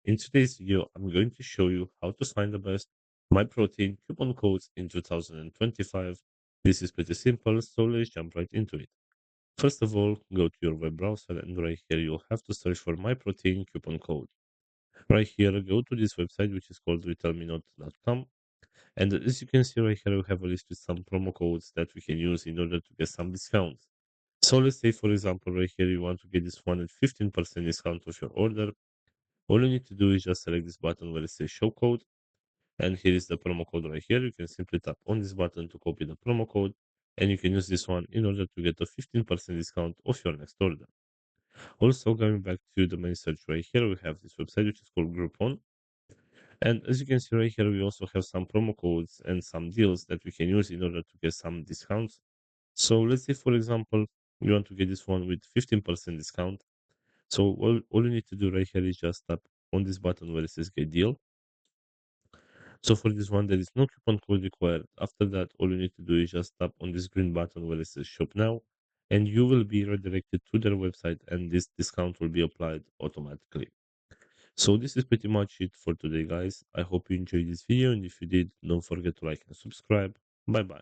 In today's video, I'm going to show you how to find the best Myprotein coupon codes in 2025. This is pretty simple, so let's jump right into it. First of all, go to your web browser and right here you'll have to search for Myprotein coupon code. Right here, go to this website which is called retellmenote.com, and as you can see right here, we have a list with some promo codes that we can use in order to get some discounts. So let's say, for example, right here you want to get this one at 15% discount of your order. All you need to do is just select this button where it says show code, and here is the promo code right here. You can simply tap on this button to copy the promo code, and you can use this one in order to get a 15% discount off your next order. Also, going back to the main search right here, we have this website which is called Groupon. And as you can see right here, we also have some promo codes and some deals that we can use in order to get some discounts. So let's say, for example, you want to get this one with 15% discount. So all you need to do right here is just tap on this button where it says get deal. So for this one, there is no coupon code required. After that, all you need to do is just tap on this green button where it says shop now, and you will be redirected to their website and this discount will be applied automatically. So this is pretty much it for today, guys. I hope you enjoyed this video, and if you did, don't forget to like and subscribe. Bye bye.